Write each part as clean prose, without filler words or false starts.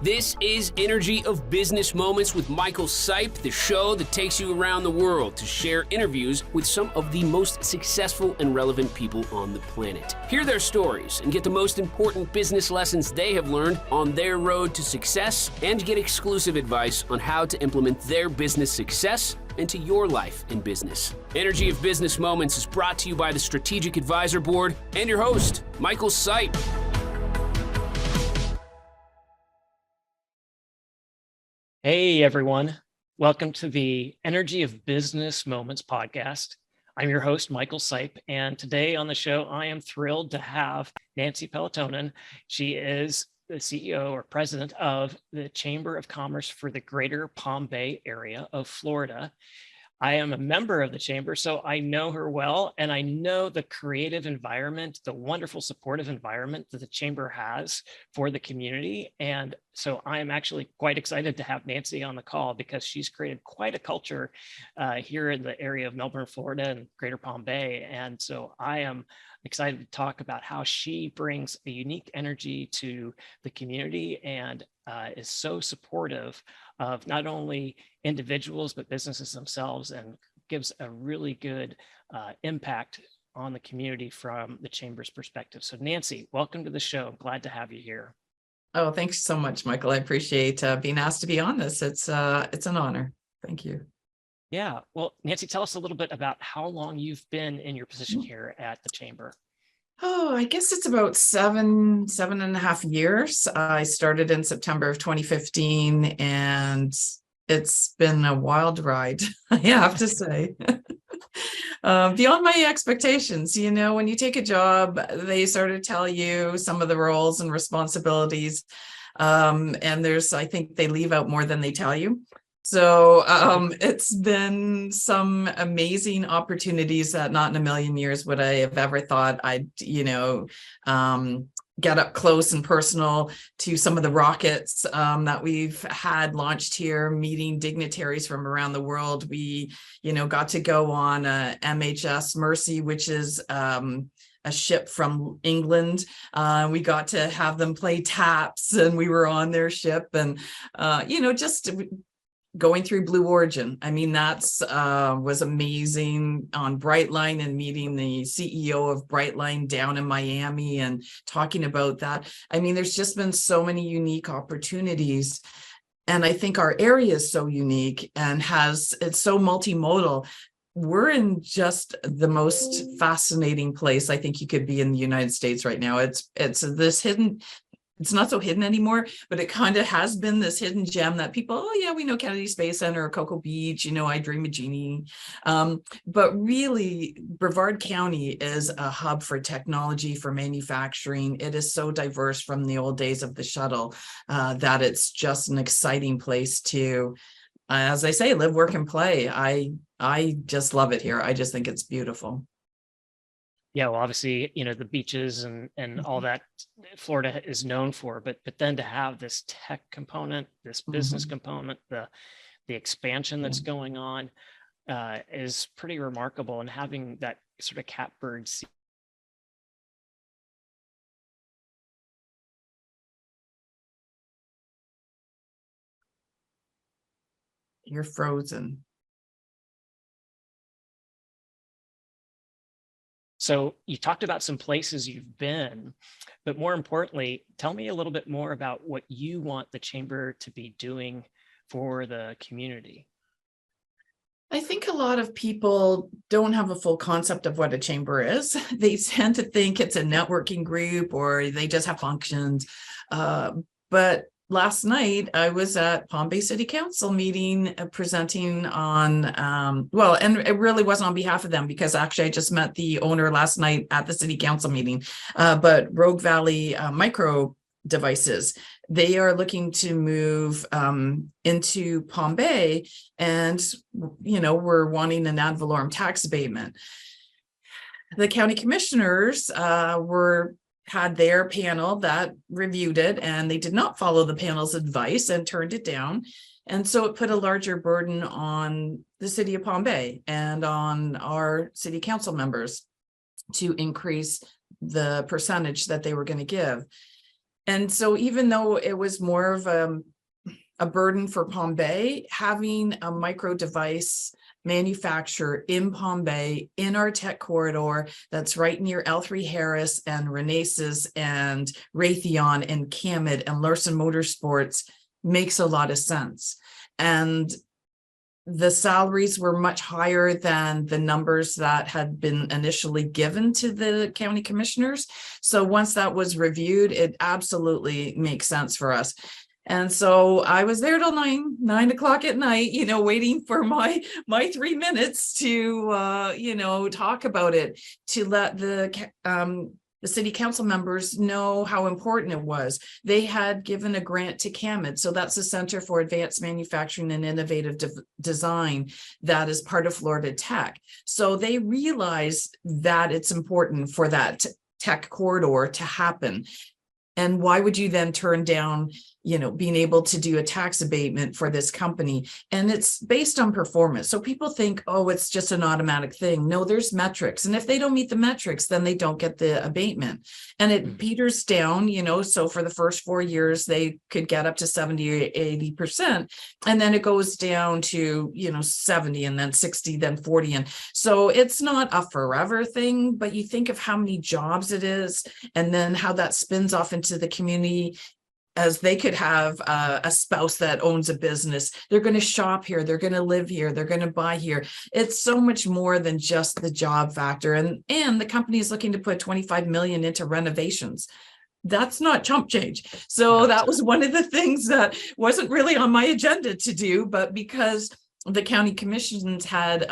This is Energy of Business Moments with Michael Sipe, the show that takes you around the world to share interviews with some of the most successful and relevant people on the planet. Hear their stories and get the most important business lessons they have learned on their road to success, and get exclusive advice on how to implement their business success into your life and business. Energy of Business Moments is brought to you by the Strategic Advisor Board and your host, Michael Sipe. Hey everyone, welcome to the Energy of Business Moments podcast. I'm your host, Michael Sipe, and today on the show, I am thrilled to have Nancy Peltonen. She is the CEO or president of the Chamber of Commerce for the Greater Palm Bay area of Florida. I am a member of the chamber, so I know her well, and I know the creative environment, the wonderful supportive environment that the chamber has for the community. And so I am actually quite excited to have Nancy on the call because she's created quite a culture here in the area of Melbourne, Florida and Greater Palm Bay. And so I am excited to talk about how she brings a unique energy to the community and is so supportive of not only individuals, but businesses themselves, and gives a really good impact on the community from the chamber's perspective. So Nancy, welcome to the show. I'm glad to have you here. Oh, thanks so much, Michael. I appreciate being asked to be on this. It's an honor. Thank you. Yeah. Well, Nancy, tell us a little bit about how long you've been in your position here at the chamber. Oh, I guess it's about seven and a half years. I started in September of 2015, and it's been a wild ride, I have to say. Beyond my expectations. You know, when you take a job, they sort of tell you some of the roles and responsibilities. And I think they leave out more than they tell you. So it's been some amazing opportunities that not in a million years would I have ever thought I'd, get up close and personal to some of the rockets that we've had launched here, meeting dignitaries from around the world. We, got to go on a MHS Mercy, which is a ship from England. We got to have them play taps, and we were on their ship, and just going through Blue Origin. I mean, that's was amazing on Brightline, and meeting the CEO of Brightline down in Miami and talking about that. I mean, there's just been so many unique opportunities. And I think our area is so unique and it's so multimodal. We're in just the most fascinating place I think you could be in the United States right now. It's this hidden. It's not so hidden anymore, but it kind of has been this hidden gem that people, oh yeah, we know Kennedy Space Center or Cocoa Beach, I Dream of Jeannie. But really, Brevard County is a hub for technology, for manufacturing. It is so diverse from the old days of the shuttle that it's just an exciting place to, as I say, live, work, and play. I just love it here. I just think it's beautiful. Yeah, well, obviously, the beaches and all that Florida is known for, but then to have this tech component, this business component, the expansion that's going on is pretty remarkable. And having that sort of catbird seat. You're frozen. So you talked about some places you've been, but more importantly, tell me a little bit more about what you want the chamber to be doing for the community. I think a lot of people don't have a full concept of what a chamber is. They tend to think it's a networking group or they just have functions. But last night, I was at Palm Bay City Council meeting, presenting on, and it really wasn't on behalf of them, because actually I just met the owner last night at the City Council meeting, but Rogue Valley Micro Devices. They are looking to move into Palm Bay, and, we're wanting an ad valorem tax abatement. The county commissioners had their panel that reviewed it, and they did not follow the panel's advice and turned it down. And so it put a larger burden on the city of Palm Bay and on our city council members to increase the percentage that they were going to give. And so even though it was more of a burden for Palm Bay, having a micro device manufacturer in Palm Bay in our tech corridor that's right near L3 Harris and Renesas and Raytheon and Camid and Larson Motorsports makes a lot of sense. And the salaries were much higher than the numbers that had been initially given to the county commissioners. So once that was reviewed, it absolutely makes sense for us. And so I was there till 9 o'clock at night, waiting for my 3 minutes to, talk about it, to let the city council members know how important it was. They had given a grant to CAMID. So that's the Center for Advanced Manufacturing and Innovative Design that is part of Florida Tech. So they realized that it's important for that tech corridor to happen. And why would you then turn down, being able to do a tax abatement for this company? And it's based on performance. So people think, oh, it's just an automatic thing. No, there's metrics. And if they don't meet the metrics, then they don't get the abatement. And it peters down, so for the first 4 years, they could get up to 70 or 80%. And then it goes down to, 70 and then 60, then 40. And so it's not a forever thing, but you think of how many jobs it is, and then how that spins off into the community, as they could have a spouse that owns a business. They're going to shop here. They're going to live here. They're going to buy here. It's so much more than just the job factor. And the company is looking to put 25 million into renovations. That's not chump change. So that was one of the things that wasn't really on my agenda to do, but because the county commissions had,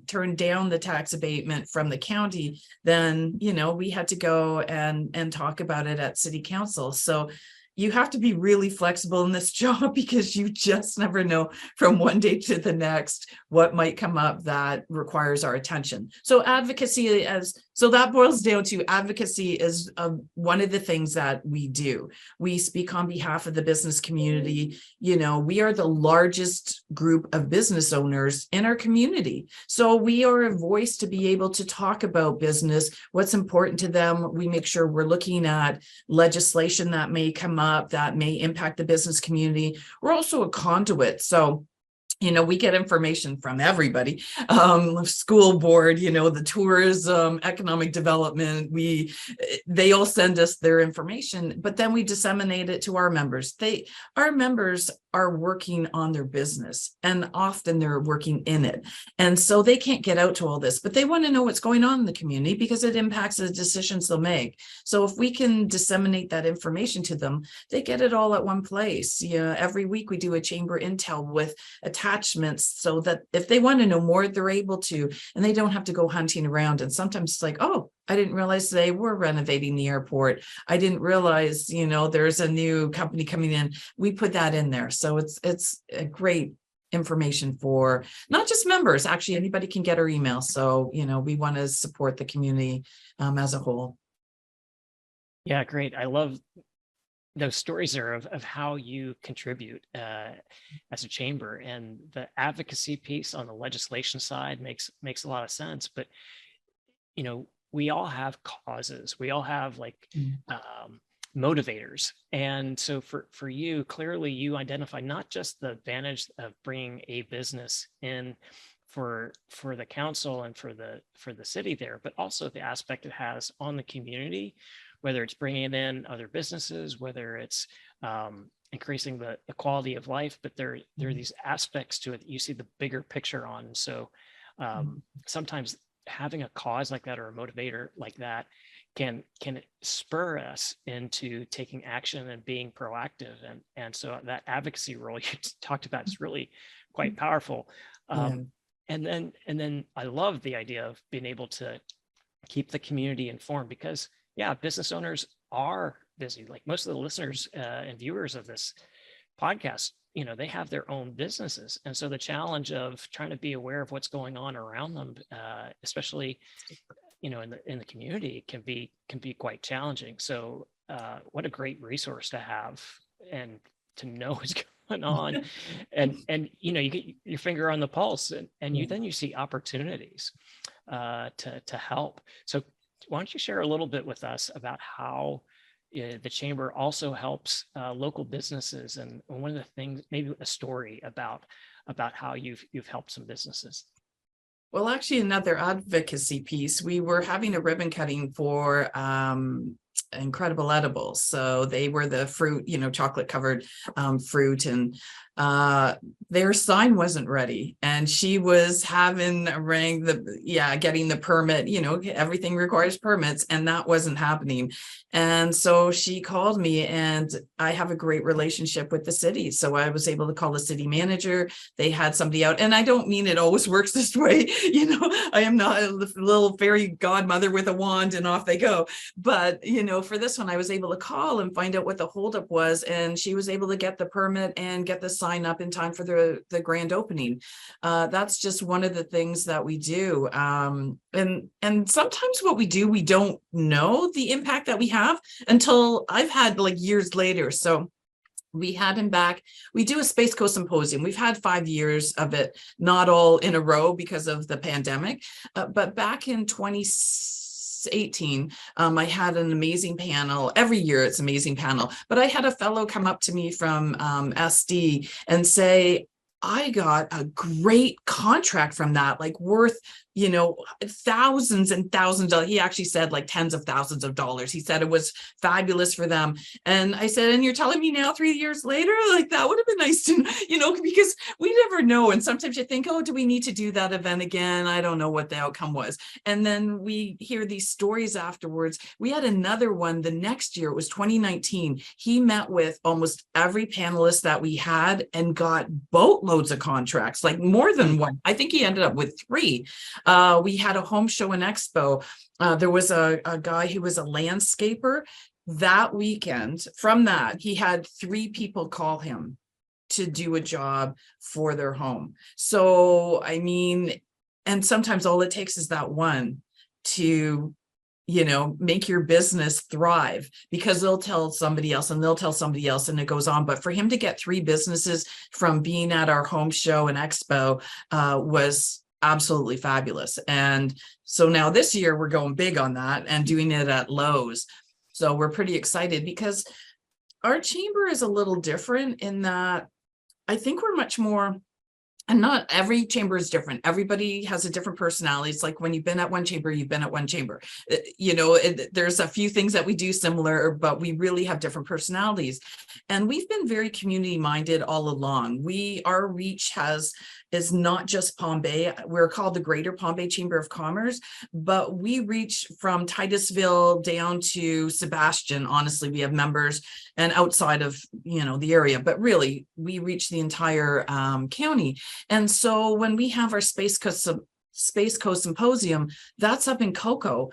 turned down the tax abatement from the county, then, we had to go and talk about it at city council. So you have to be really flexible in this job, because you just never know from one day to the next what might come up that requires our attention. So advocacy, so that boils down to advocacy is one of the things that we do. We speak on behalf of the business community. We are the largest group of business owners in our community. So we are a voice to be able to talk about business, what's important to them. We make sure we're looking at legislation that may come up that may impact the business community. We're also a conduit. So we get information from everybody, school board, the tourism, economic development, they all send us their information, but then we disseminate it to our members. Our members are working on their business, and often they're working in it. And so they can't get out to all this, but they want to know what's going on in the community because it impacts the decisions they'll make. So if we can disseminate that information to them, they get it all at one place. Every week we do a chamber intel with attachments, so that if they want to know more, they're able to, and they don't have to go hunting around. And sometimes it's like, oh, I didn't realize they were renovating the airport. I didn't realize, there's a new company coming in. We put that in there. So it's a great information for not just members, actually anybody can get our email. So, we want to support the community as a whole. Yeah, great. I love those stories there of how you contribute as a chamber, and the advocacy piece on the legislation side makes a lot of sense. But, we all have causes. We all have motivators. And so for you, clearly you identify not just the advantage of bringing a business in for the council and for the city there, but also the aspect it has on the community, whether it's bringing in other businesses, whether it's increasing the quality of life, but there are these aspects to it that you see the bigger picture on. So sometimes having a cause like that or a motivator like that can spur us into taking action and being proactive. And so that advocacy role you talked about is really quite powerful. And then I love the idea of being able to keep the community informed, because business owners are busy. Like most of the listeners and viewers of this podcast, they have their own businesses. And so the challenge of trying to be aware of what's going on around them, especially, in the community, can be quite challenging. So what a great resource to have and to know what's going on. and you get your finger on the pulse, and you see opportunities to help. So why don't you share a little bit with us about how the chamber also helps local businesses. And one of the things, maybe a story about how you've helped some businesses. Well, actually, another advocacy piece, we were having a ribbon cutting for Incredible Edibles. So they were the fruit, chocolate covered fruit, and their sign wasn't ready, and she was having getting the permit, everything requires permits, and that wasn't happening. And so she called me, and I have a great relationship with the city, so I was able to call the city manager. They had somebody out, and I don't mean it always works this way, I am not a little fairy godmother with a wand and off they go, but for this one I was able to call and find out what the holdup was, and she was able to get the permit and get the sign up in time for the grand opening. That's just one of the things that we do, and sometimes what we do, we don't know the impact that we have until I've had years later. So we had him back. We do a Space Coast Symposium. We've had 5 years of it, not all in a row because of the pandemic, but back in 2018, I had an amazing panel. Every year it's an amazing panel, but I had a fellow come up to me from SD and say, I got a great contract from that, worth, thousands and thousands of, he actually said tens of thousands of dollars. He said it was fabulous for them. And I said, and you're telling me now 3 years later, that would have been nice to, because we never know. And sometimes you think, oh, do we need to do that event again? I don't know what the outcome was. And then we hear these stories afterwards. We had another one the next year, it was 2019. He met with almost every panelist that we had and got boatloads of contracts, more than one. I think he ended up with 3. We had a home show and expo. There was a guy who was a landscaper. That weekend, from that, he had 3 people call him to do a job for their home. So, and sometimes all it takes is that one to make your business thrive, because they'll tell somebody else and they'll tell somebody else, and it goes on. But for him to get 3 businesses from being at our home show and expo was absolutely fabulous. And so now this year we're going big on that and doing it at Lowe's. So we're pretty excited because our chamber is a little different in that I think we're much more, and not every chamber is different. Everybody has a different personality. It's like when you've been at one chamber, you've been at one chamber. There's a few things that we do similar, but we really have different personalities. And we've been very community minded all along. Our reach is not just Palm Bay. We're called the Greater Palm Bay Chamber of Commerce, but we reach from Titusville down to Sebastian. Honestly, we have members and outside of, the area, but really we reach the entire county. And so when we have our Space Coast Symposium, that's up in Cocoa,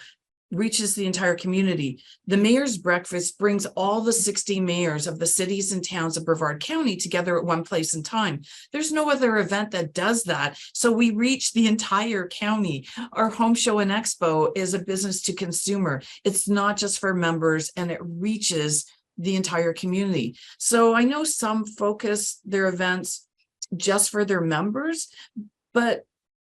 reaches the entire community. The mayor's breakfast brings all the 60 mayors of the cities and towns of Brevard County together at one place in time. There's no other event that does that. So we reach the entire county. Our home show and expo is a business to consumer. It's not just for members, and it reaches the entire community. So I know some focus their events just for their members, but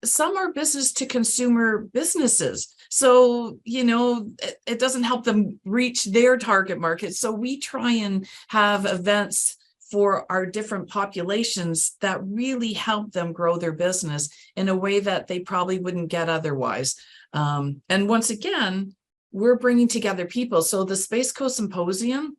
some are business to consumer businesses. So, it doesn't help them reach their target market. So we try and have events for our different populations that really help them grow their business in a way that they probably wouldn't get otherwise. And once again, we're bringing together people. So the Space Coast Symposium,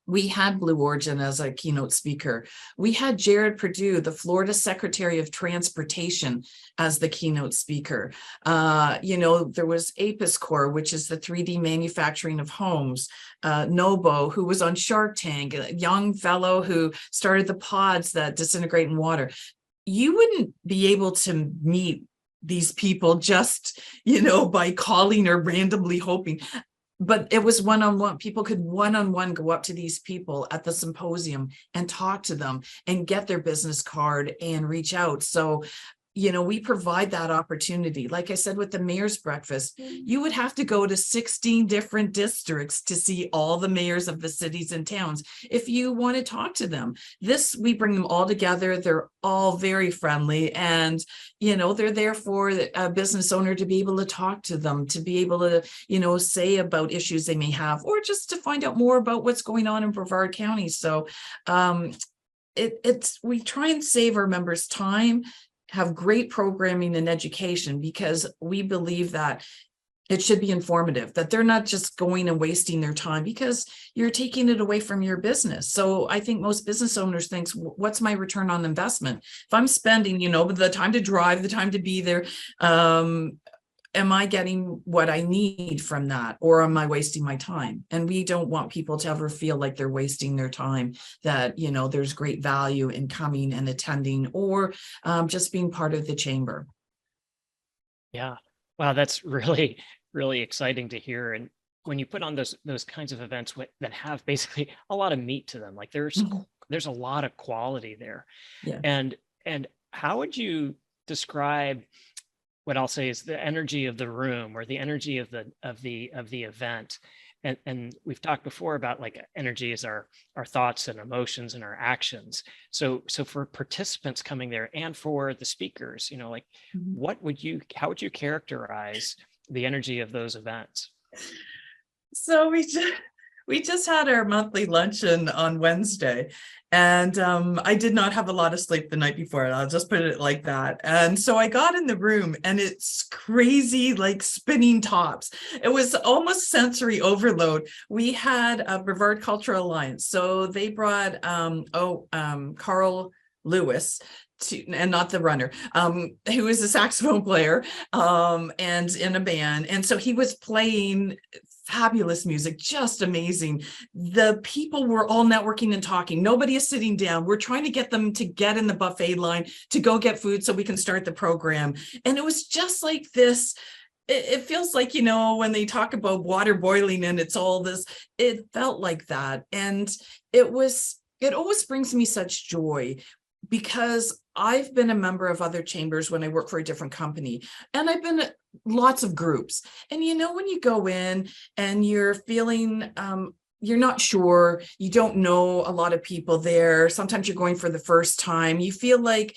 we had Blue Origin as a keynote speaker. We had Jared Perdue, the Florida Secretary of Transportation, as the keynote speaker. There was Apis Core, which is the 3D manufacturing of homes. Nobo, who was on Shark Tank, a young fellow who started the pods that disintegrate in water. You wouldn't be able to meet these people just, by calling or randomly hoping. But it was one-on-one. People could one-on-one go up to these people at the symposium and talk to them and get their business card and reach out. So we provide that opportunity. Like I said, with the mayor's breakfast, you would have to go to 16 different districts to see all the mayors of the cities and towns if you want to talk to them. We bring them all together. They're all very friendly, and they're there for a business owner to be able to talk to them, to be able to say about issues they may have, or just to find out more about what's going on in Brevard County. So we try and save our members time, have great programming and education, because we believe that it should be informative, that they're not just going and wasting their time because you're taking it away from your business. So I think most business owners think, what's my return on investment? If I'm spending, the time to drive, the time to be there, am I getting what I need from that, or am I wasting my time? And we don't want people to ever feel like they're wasting their time, that, there's great value in coming and attending, or just being part of the chamber. Yeah. Wow. That's really, really exciting to hear. And when you put on those kinds of events that have basically a lot of meat to them, like there's a lot of quality there. Yeah. And how would you describe what I'll say is the energy of the room, or the energy of the event? And we've talked before about like energy is our thoughts and emotions and our actions. So for participants coming there and for the speakers, like how would you characterize the energy of those events? So we just had our monthly luncheon on Wednesday, and I did not have a lot of sleep the night before. I'll just put it like that. And so I got in the room, and it's crazy, like spinning tops. It was almost sensory overload. We had a Brevard Cultural Alliance, so they brought Carl Lewis, and not the runner, who is a saxophone player and in a band. And so he was playing fabulous music, just amazing. The people were all networking and talking. Nobody is sitting down. We're trying to get them to get in the buffet line to go get food so we can start the program. And it was just like this. It feels like, when they talk about water boiling and it's all this, it felt like that. And it always brings me such joy, because I've been a member of other chambers when I work for a different company, and I've been at lots of groups. And when you go in and you're feeling you're not sure, you don't know a lot of people there, sometimes you're going for the first time, you feel like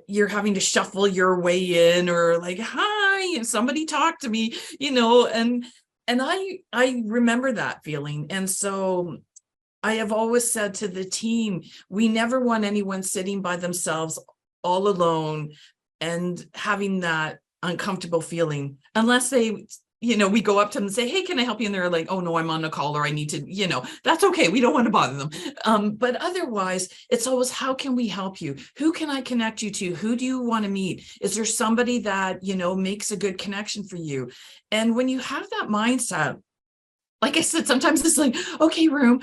you're having to shuffle your way in, or like, hi, somebody talk to me, and I remember that feeling. And so I have always said to the team, we never want anyone sitting by themselves all alone and having that uncomfortable feeling, unless they, we go up to them and say, hey, can I help you? And they're like, oh no, I'm on a call, or I need to, that's okay. We don't want to bother them. But otherwise, it's always, how can we help you? Who can I connect you to? Who do you want to meet? Is there somebody that, makes a good connection for you? And when you have that mindset, like I said, sometimes it's like, okay, room,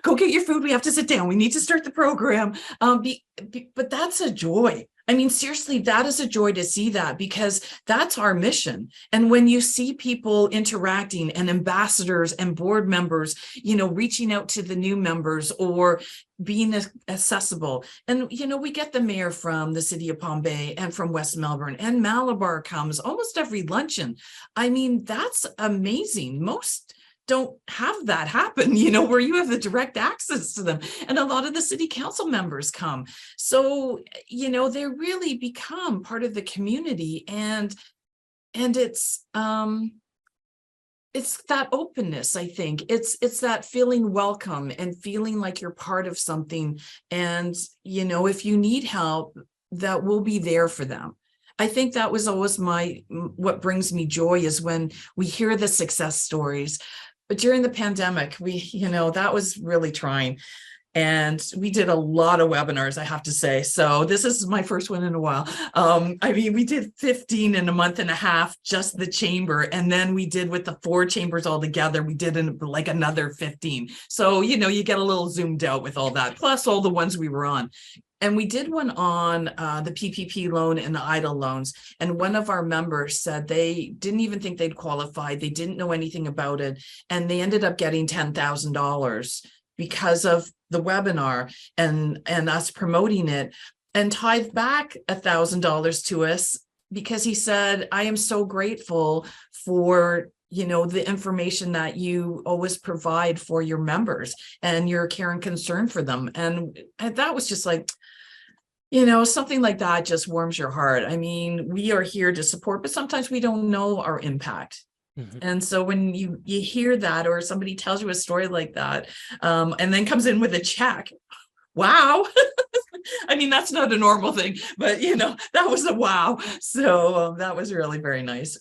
go get your food. We have to sit down. We need to start the program. But that's a joy. I mean, seriously, that is a joy to see that, because that's our mission. And when you see people interacting, and ambassadors and board members, reaching out to the new members, or being accessible. And, we get the mayor from the city of Palm Bay and from West Melbourne, and Malabar comes almost every luncheon. I mean, that's amazing. Most don't have that happen, where you have the direct access to them. And a lot of the city council members come. So, they really become part of the community, and it's that openness. I think it's that feeling welcome and feeling like you're part of something. And, if you need help, that we'll be there for them. I think that was always what brings me joy, is when we hear the success stories. But during the pandemic, that was really trying. And we did a lot of webinars, I have to say. So this is my first one in a while. We did 15 in a month and a half, just the chamber. And then we did, with the 4 chambers all together, we did like another 15. So, you get a little zoomed out with all that, plus all the ones we were on. And we did one on the PPP loan and the EIDL loans. And one of our members said they didn't even think they'd qualify. They didn't know anything about it. And they ended up getting $10,000 because of the webinar and us promoting it. and tithe back $1,000 to us because he said, I am so grateful for, the information that you always provide for your members and your care and concern for them. And that was just like, something like that just warms your heart. I mean, we are here to support, but sometimes we don't know our impact. Mhm. And so when you hear that, or somebody tells you a story like that, and then comes in with a check, wow. I mean, that's not a normal thing, but that was a wow. So that was really very nice.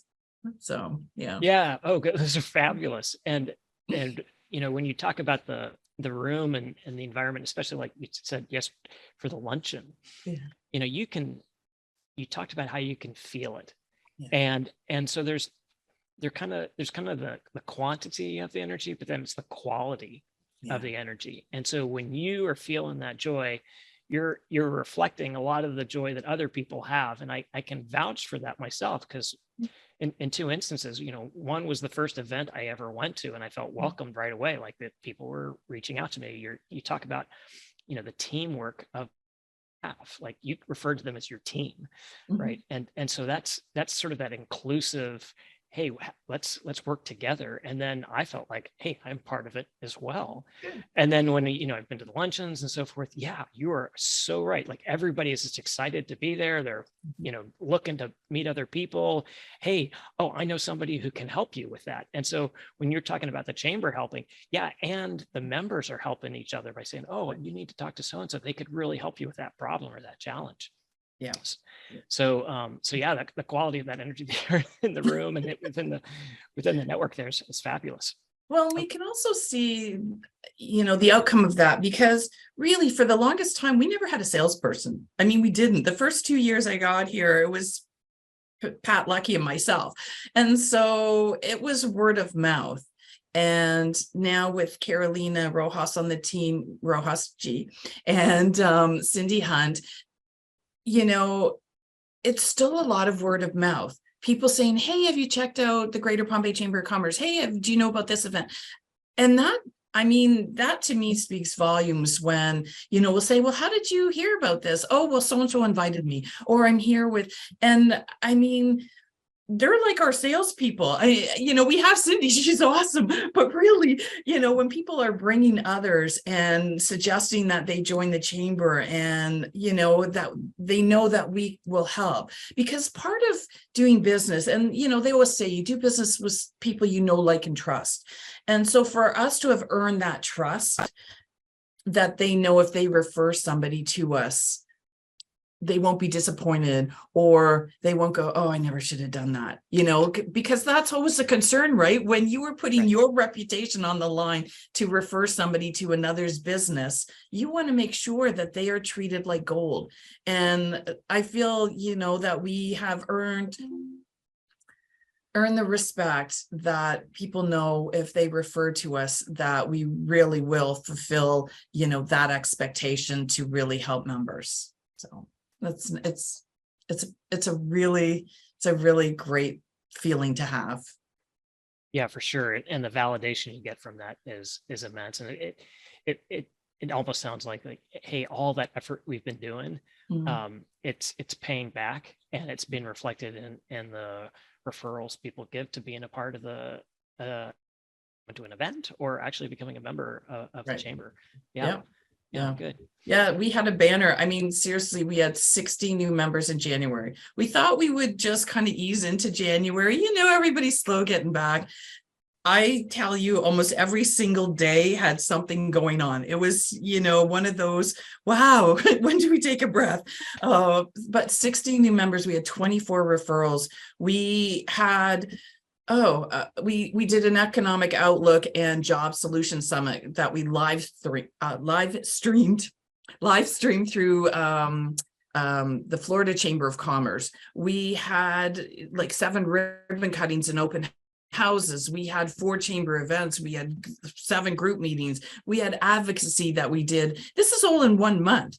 So, yeah. Yeah. Oh, good. Those are fabulous. And when you talk about the room and the environment, especially like you said, yes, for the luncheon, Yeah. you talked about how you can feel it. Yeah. And so there's kind of the quantity of the energy, but then it's the quality of the energy. And so when you are feeling that joy, you're reflecting a lot of the joy that other people have. And I can vouch for that myself, because in two instances, one was the first event I ever went to, and I felt welcomed right away, like that people were reaching out to me. You talk about, the teamwork of staff, like you referred to them as your team, right? And so that's sort of that inclusive, hey, let's work together. And then I felt like, hey, I'm part of it as well. Good. And then when I've been to the luncheons and so forth, yeah, you are so right. Like everybody is just excited to be there. They're looking to meet other people. Hey, oh, I know somebody who can help you with that. And so when you're talking about the chamber helping, yeah, and the members are helping each other by saying, oh, you need to talk to so and so, they could really help you with that problem or that challenge. Yeah. So yeah, the quality of that energy there in the room and within the network there is fabulous. Well, we can also see, the outcome of that, because really for the longest time, we never had a salesperson. I mean, we didn't. The first 2 years I got here, it was Pat Lucky and myself. And so it was word of mouth. And now with Carolina Rojas on the team, Rojas G, and Cindy Hunt, it's still a lot of word of mouth. People saying, hey, have you checked out the Greater Palm Bay Chamber of Commerce? Hey, do you know about this event? And that to me speaks volumes when, we'll say, well, how did you hear about this? Oh, well, so-and-so invited me, or I'm here with, and I mean, they're like our salespeople. We have Cindy, she's awesome, but really, when people are bringing others and suggesting that they join the chamber and, that they know that we will help, because part of doing business, and, they always say you do business with people, like, and trust. And so for us to have earned that trust, that they know if they refer somebody to us, they won't be disappointed, or they won't go, oh, I never should have done that, because that's always a concern, right? When you are putting your reputation on the line to refer somebody to another's business, you want to make sure that they are treated like gold. And I feel, that we have earned the respect that people know if they refer to us, that we really will fulfill, that expectation to really help members. So it's a really great feeling to have. Yeah, for sure. And the validation you get from that is immense. And it almost sounds like, hey, all that effort we've been doing, it's paying back, and it's been reflected in the referrals people give to being a part of the to an event, or actually becoming a member of the chamber. Yeah, good. Yeah, we had a banner. I mean, seriously, we had 60 new members in January. We thought we would just kind of ease into January. Everybody's slow getting back. I tell you, almost every single day had something going on. It was, one of those, wow, when do we take a breath? But 60 new members, we had 24 referrals. We had we did an economic outlook and job solution summit that we live streamed through the Florida Chamber of Commerce. We had like 7 ribbon cuttings and open houses. We had 4 chamber events. We had 7 group meetings. We had advocacy that we did. This is all in 1 month,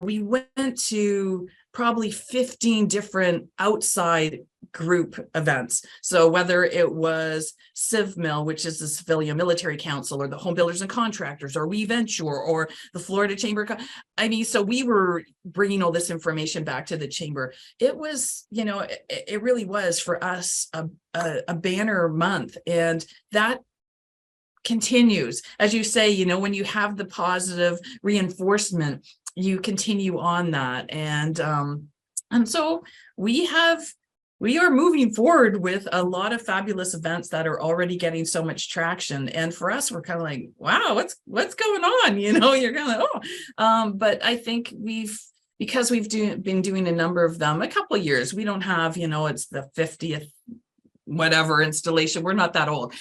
we went to probably 15 different outside group events. So whether it was CivMil, which is the Civilian Military Council, or the Home Builders and Contractors, or We Venture, or the Florida Chamber. So we were bringing all this information back to the chamber. It was, it really was for us a banner month, and that continues. As you say, when you have the positive reinforcement, you continue on that. And so we are moving forward with a lot of fabulous events that are already getting so much traction. And for us, we're kind of like, wow, what's going on? You're kind of but I think because we've been doing a number of them, a couple of years, we don't have, it's the 50th whatever installation, we're not that old,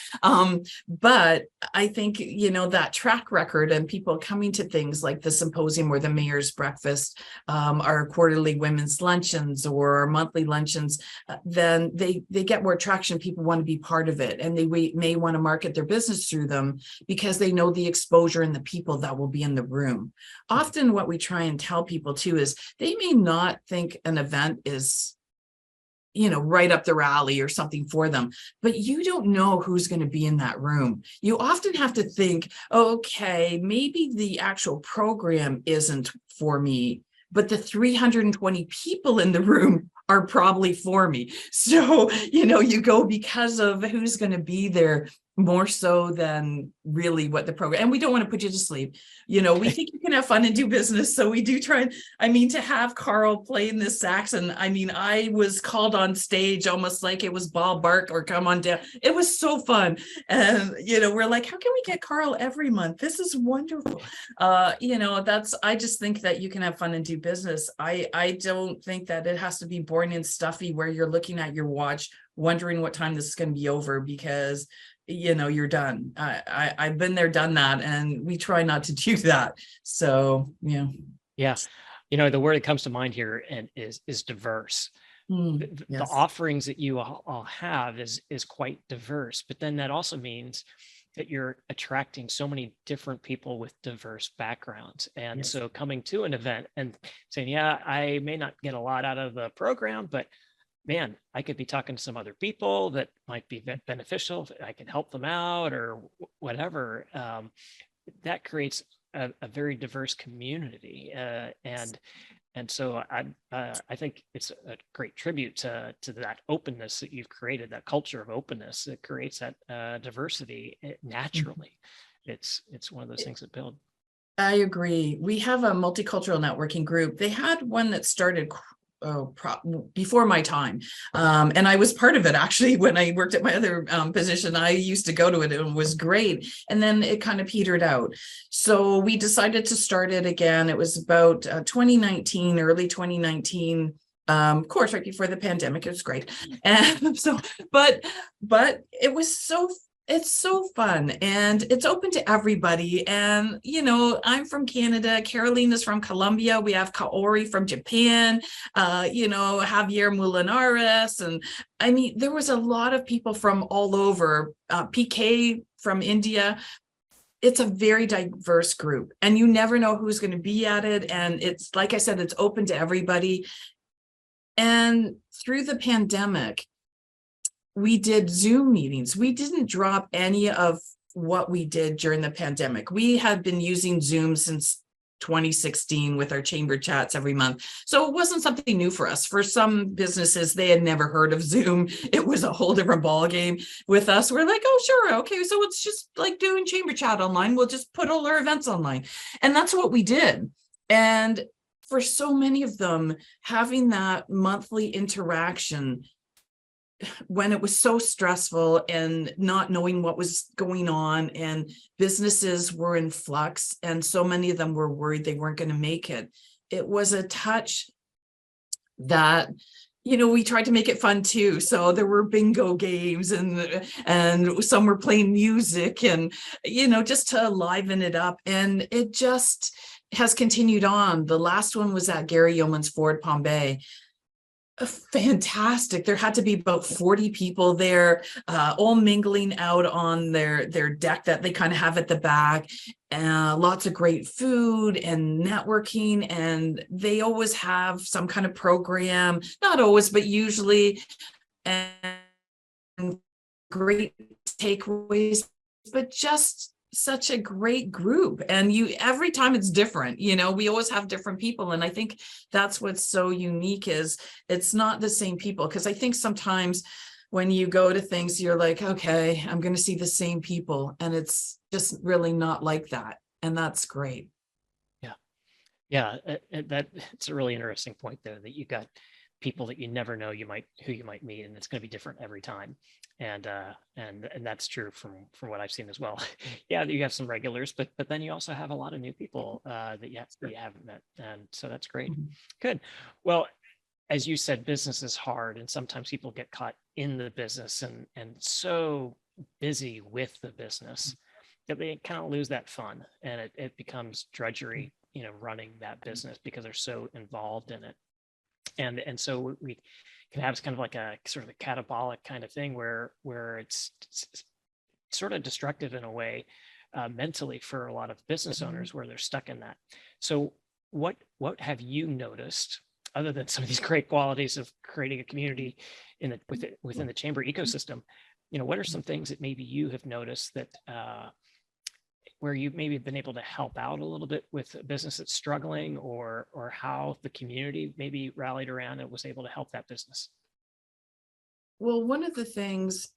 but I think that track record and people coming to things like the symposium or the mayor's breakfast, our quarterly women's luncheons or our monthly luncheons, then they get more traction. People want to be part of it, and they may want to market their business through them because they know the exposure and the people that will be in the room. Often what we try and tell people too is they may not think an event is right up their alley or something for them, but you don't know who's going to be in that room. You often have to think, okay, maybe the actual program isn't for me, but the 320 people in the room are probably for me. So, you go because of who's going to be there more so than really what the program, and we don't want to put you to sleep. We think you can have fun and do business. So we do try, to have Carl playing the sax. And I was called on stage almost like it was Ball Bark or Come On Down. It was so fun. And, we're like, how can we get Carl every month? This is wonderful. I just think that you can have fun and do business. I don't think that it has to be boring and stuffy where you're looking at your watch, wondering what time this is going to be over because you're done. I've been there, done that, and we try not to do that. So, yeah. The word that comes to mind here is diverse. Yes. The offerings that you all have is quite diverse, but then that also means that you're attracting so many different people with diverse backgrounds. And Yes. So coming to an event and saying, I may not get a lot out of the program, but man, I could be talking to some other people that might be beneficial. I can help them out or whatever. That creates a very diverse community. And so I think it's a great tribute to that openness that you've created, that culture of openness that creates that diversity naturally. It's one of those things that build. I agree. We have a multicultural networking group. They had one that started before my time. And I was part of it actually when I worked at my other position. I used to go to it and it was great. And then it kind of petered out. So we decided to start it again. It was about 2019, early 2019. Of course, right before the pandemic. It was great. And but it was it's so fun and it's open to everybody. And, I'm from Canada. Caroline is from Colombia. We have Kaori from Japan, Javier Mulinares. And there was a lot of people from all over, PK from India. It's a very diverse group and you never know who's going to be at it. And it's, like I said, it's open to everybody. And through the pandemic, we did Zoom meetings. We didn't drop any of what we did during the pandemic. We had been using Zoom since 2016 with our chamber chats every month. So it wasn't something new for us. For some businesses, they had never heard of Zoom. It was a whole different ball game. With us, we're like, oh, sure. Okay, so it's just like doing chamber chat online. We'll just put all our events online. And that's what we did. And for so many of them, having that monthly interaction when it was so stressful and not knowing what was going on and businesses were in flux and so many of them were worried they weren't going to make it. It was a touch that, we tried to make it fun too. So there were bingo games and some were playing music and, just to liven it up. And it just has continued on. The last one was at Gary Yeoman's Ford Palm Bay. Fantastic. There had to be about 40 people there, all mingling out on their deck that they kind of have at the back. Lots of great food and networking, and they always have some kind of program, not always, but usually, and great takeaways, but just such a great group. And every time it's different, we always have different people. And I think that's what's so unique, is it's not the same people. Because I think sometimes when you go to things, you're like, okay, I'm going to see the same people. And it's just really not like that. And that's great. Yeah, it's a really interesting point there, that you got people that you never know who you might meet, and it's going to be different every time. And that's true from what I've seen as well. Yeah, you have some regulars, but then you also have a lot of new people that you haven't met, and so that's great. Mm-hmm. Good. Well, as you said, business is hard, and sometimes people get caught in the business and so busy with the business that they kind of lose that fun, and it becomes drudgery, running that business, because they're so involved in it. And so we can have kind of like a sort of a catabolic kind of thing where it's sort of destructive in a way, mentally, for a lot of business owners, where they're stuck in that. So what have you noticed, other than some of these great qualities of creating a community within the chamber ecosystem? What are some things that maybe you have noticed that where you've maybe been able to help out a little bit with a business that's struggling, or how the community maybe rallied around and was able to help that business? Well, one of the things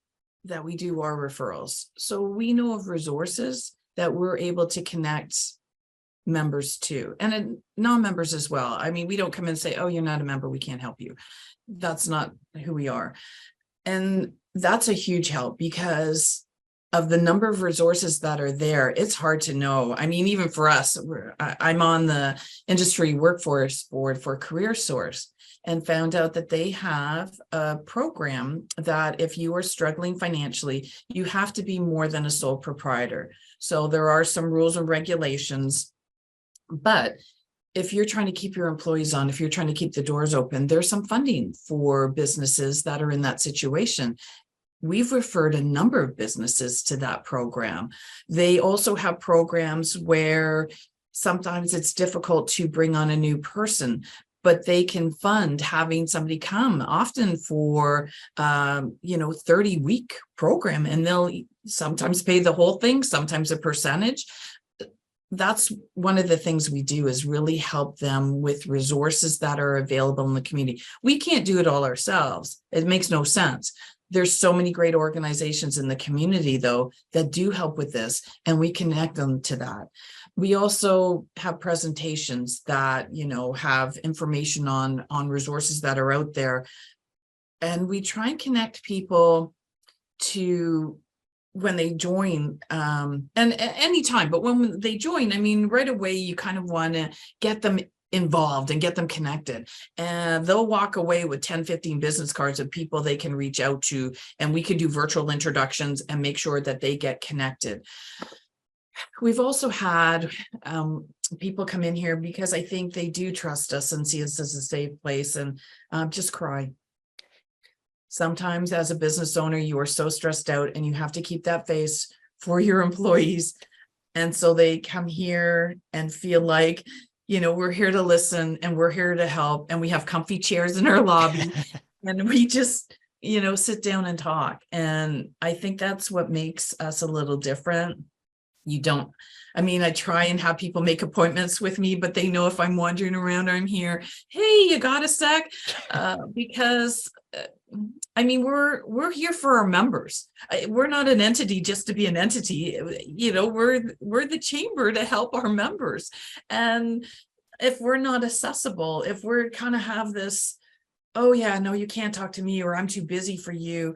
that we do are referrals. So we know of resources that we're able to connect members to, and non-members as well. I mean, we don't come and say, oh, you're not a member, we can't help you. That's not who we are. And that's a huge help, because of the number of resources that are there. It's hard to know. I mean, even for us, I'm on the industry workforce board for CareerSource, and found out that they have a program that if you are struggling financially, you have to be more than a sole proprietor. So there are some rules and regulations, but if you're trying to keep your employees on, if you're trying to keep the doors open, there's some funding for businesses that are in that situation. We've referred a number of businesses to that program. They also have programs where sometimes it's difficult to bring on a new person, but they can fund having somebody come, often for 30-week program, and they'll sometimes pay the whole thing, sometimes a percentage. That's one of the things we do, is really help them with resources that are available in the community. We can't do it all ourselves. It makes no sense. There's so many great organizations in the community, though, that do help with this, and we connect them to that. We also have presentations that, have information on resources that are out there. And we try and connect people to when they join, and anytime, but when they join, I mean, right away, you kind of want to get them involved and get them connected, and they'll walk away with 10-15 business cards of people they can reach out to, and we can do virtual introductions and make sure that they get connected. We've also had people come in here because I think they do trust us and see us as a safe place, and just cry. Sometimes as a business owner, you are so stressed out and you have to keep that face for your employees, and so they come here and feel like, we're here to listen and we're here to help, and we have comfy chairs in our lobby and we just, sit down and talk. And I think that's what makes us a little different. I try and have people make appointments with me, but they know if I'm wandering around or I'm here, hey, you got a sec? Because we're here for our members. We're not an entity just to be an entity. We're the chamber to help our members. And if we're not accessible, if we're kind of have this, oh yeah, no, you can't talk to me, or I'm too busy for you,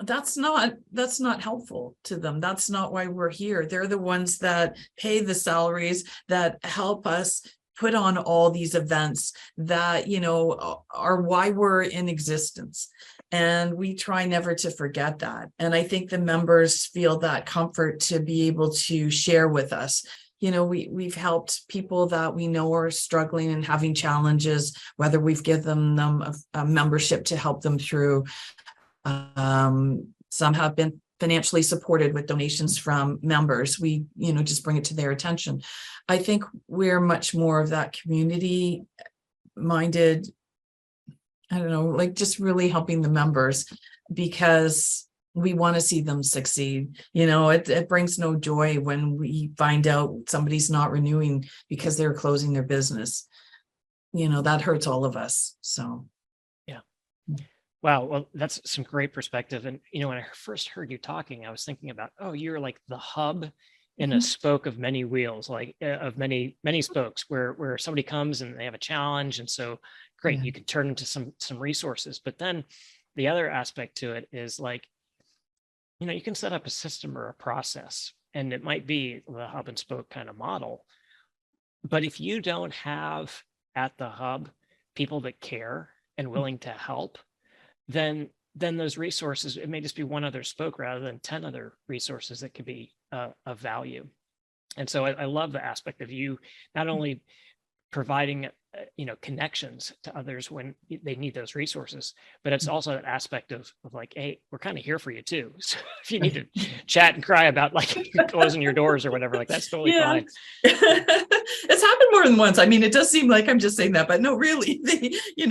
that's not helpful to them. That's not why we're here. They're the ones that pay the salaries, that help us put on all these events, that are why we're in existence. And we try never to forget that. And I think the members feel that comfort to be able to share with us. we've helped people that we know are struggling and having challenges, whether we've given them a membership to help them through. Some have been financially supported with donations from members. We, just bring it to their attention. I think we're much more of that community minded, I don't know, like just really helping the members, because we want to see them succeed. It brings no joy when we find out somebody's not renewing because they're closing their business. That hurts all of us. So yeah. Wow. Well, that's some great perspective. And, when I first heard you talking, I was thinking about, oh, you're like the hub in a spoke of many wheels, like of many, many spokes where somebody comes and they have a challenge. And so great, you can turn into some resources. But then the other aspect to it is like, you can set up a system or a process, and it might be the hub and spoke kind of model. But if you don't have at the hub people that care and willing to help, then those resources, it may just be one other spoke rather than 10 other resources that could be of value. And so I love the aspect of you not only providing connections to others when they need those resources, but it's also that aspect of like, hey, we're kind of here for you too. So if you need to chat and cry about like closing your doors or whatever, like that's totally fine. It's happened more than once. I mean, it does seem like I'm just saying that, but no, really,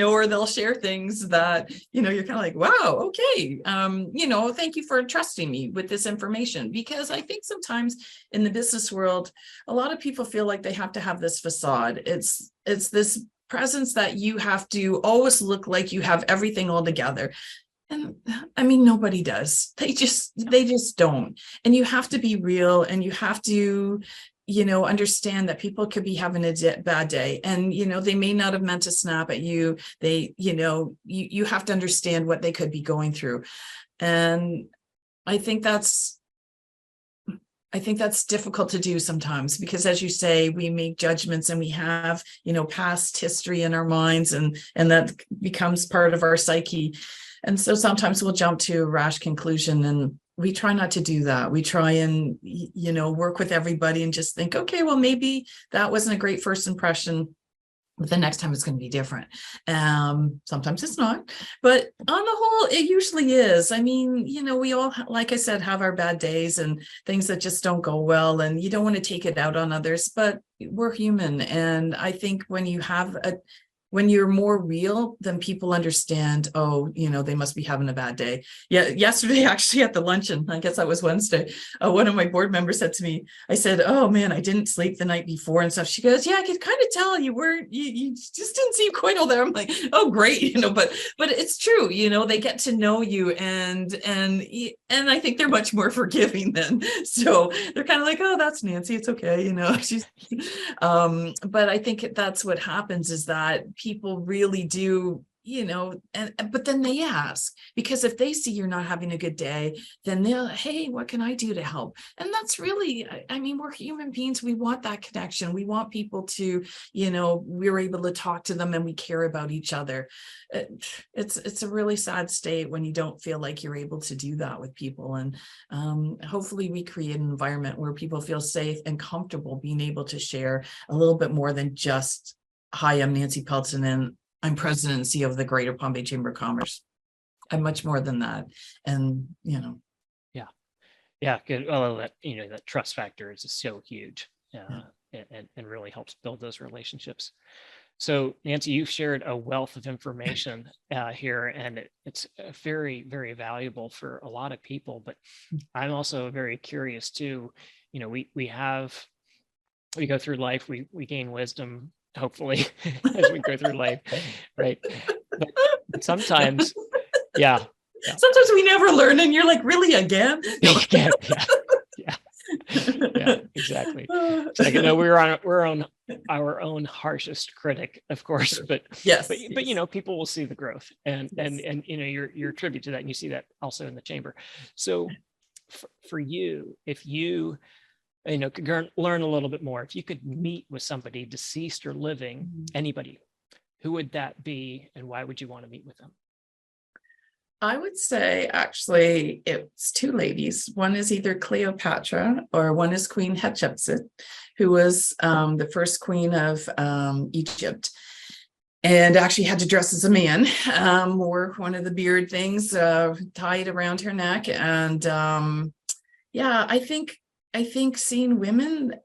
or they'll share things that, you're kind of like, wow, okay. Thank you for trusting me with this information, because I think sometimes in the business world, a lot of people feel like they have to have this facade. It's this presence that you have to always look like you have everything all together. And I mean, nobody does. They just don't. And you have to be real, and you have to, understand that people could be having a bad day, and, they may not have meant to snap at you. They, you have to understand what they could be going through. And I think that's difficult to do sometimes, because as you say, we make judgments and we have, past history in our minds, and that becomes part of our psyche. And so sometimes we'll jump to a rash conclusion, and we try not to do that. We try and, work with everybody and just think, okay, well, maybe that wasn't a great first impression, but the next time it's going to be different. Sometimes it's not, but on the whole, it usually is. I mean, we all, like I said, have our bad days and things that just don't go well, and you don't want to take it out on others, but we're human. And I think when you're more real, then people understand, oh, they must be having a bad day. Yeah. Yesterday, actually at the luncheon, I guess that was Wednesday, one of my board members said to me, I said, oh man, I didn't sleep the night before and stuff. She goes, yeah, I could kind of tell you just didn't seem quite all there. I'm like, oh, great. But it's true, they get to know you, and I think they're much more forgiving then. So they're kind of like, oh, that's Nancy. It's okay. She's, but I think that's what happens, is that people really do, but then they ask, because if they see you're not having a good day, then they'll, hey, what can I do to help? And that's really, I mean, we're human beings. We want that connection. We want people to, we're able to talk to them and we care about each other. It's a really sad state when you don't feel like you're able to do that with people. And hopefully we create an environment where people feel safe and comfortable being able to share a little bit more than just, hi, I'm Nancy Peltonen, and I'm president and CEO of the Greater Palm Bay Chamber of Commerce. I'm much more than that. And, Yeah, good. Well, that trust factor is so huge, and really helps build those relationships. So Nancy, you've shared a wealth of information here, and it's very, very valuable for a lot of people, but I'm also very curious too. We go through life, we gain wisdom, hopefully, as we go through life, right? But sometimes, yeah. Sometimes we never learn, and you're like, really, again? Yeah, exactly. It's like, we're on our own harshest critic, of course, but yes, but people will see the growth, and you're a tribute to that, and you see that also in the chamber. So for you, if you could learn a little bit more, if you could meet with somebody, deceased or living, anybody, who would that be, and why would you want to meet with them? I would say actually it's two ladies. One is either Cleopatra or one is Queen Hatshepsut, who was the first queen of Egypt, and actually had to dress as a man, wore one of the beard things tied around her neck. And yeah, I think seeing women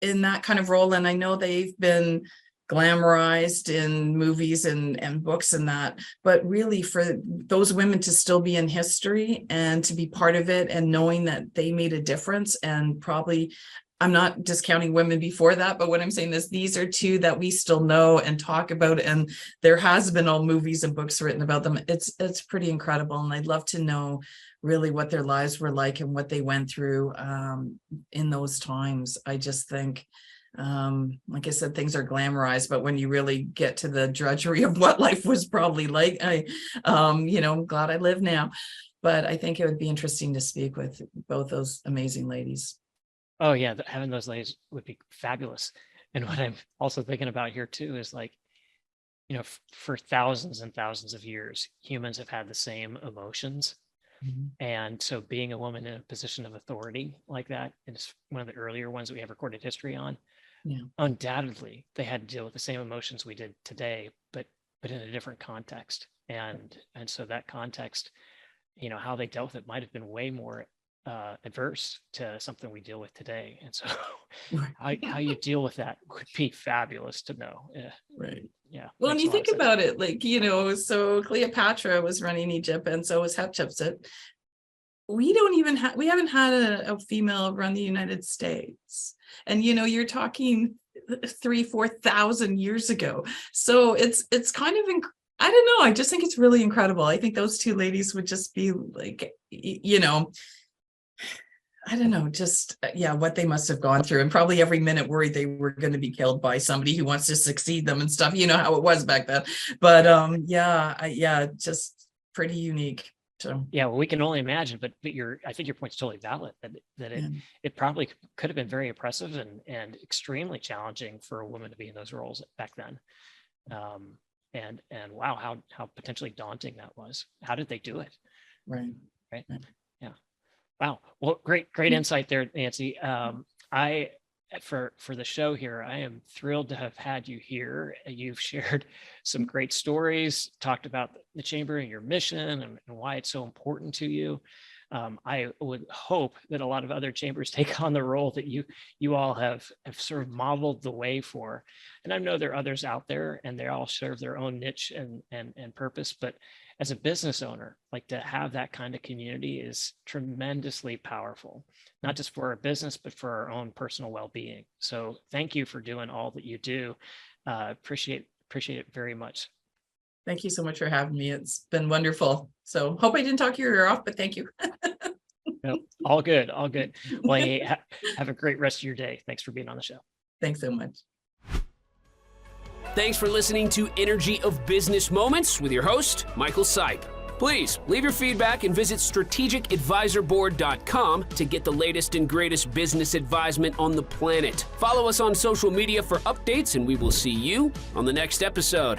in that kind of role, and I know they've been glamorized in movies and books and that, but really for those women to still be in history and to be part of it and knowing that they made a difference, and probably, I'm not discounting women before that, but what I'm saying is these are two that we still know and talk about, and there has been all movies and books written about them. It's pretty incredible, and I'd love to know really what their lives were like and what they went through in those times. I just think, like I said, things are glamorized, but when you really get to the drudgery of what life was probably like, I'm glad I live now. But I think it would be interesting to speak with both those amazing ladies. Oh yeah, having those ladies would be fabulous. And what I'm also thinking about here too is like, for thousands and thousands of years, humans have had the same emotions. And so being a woman in a position of authority like that, and it's one of the earlier ones that we have recorded history on, undoubtedly they had to deal with the same emotions we did today, but in a different context. And so that context, how they dealt with it might have been way more adverse to something we deal with today. And so how you deal with that would be fabulous to know. Right. Yeah. Well, and you think about it, like, so Cleopatra was running Egypt, and so was Hatshepsut. We haven't had a female run the United States. And, you're talking 3,000-4,000 years ago. So it's kind of, I don't know. I just think it's really incredible. I think those two ladies would just be like, I don't know, just, what they must have gone through, and probably every minute worried they were going to be killed by somebody who wants to succeed them and stuff, how it was back then. But just pretty unique. So yeah, well, we can only imagine, but I think your point's totally valid, that it probably could have been very impressive and extremely challenging for a woman to be in those roles back then. And wow, how potentially daunting that was. How did they do it? Right. Yeah. Wow. Well, great insight there, Nancy. For the show here, I am thrilled to have had you here. You've shared some great stories, talked about the chamber and your mission and why it's so important to you. I would hope that a lot of other chambers take on the role that you all have sort of modeled the way for. And I know there are others out there, and they all serve their own niche and purpose. But as a business owner, like, to have that kind of community is tremendously powerful, not just for our business, but for our own personal well-being. So thank you for doing all that you do. Appreciate it very much. Thank you so much for having me. It's been wonderful. So hope I didn't talk your ear off, but thank you. No, all good. Well, hey, have a great rest of your day. Thanks for being on the show. Thanks so much. Thanks for listening to Energy of Business Moments with your host, Michael Sipe. Please leave your feedback and visit strategicadvisorboard.com to get the latest and greatest business advisement on the planet. Follow us on social media for updates, and we will see you on the next episode.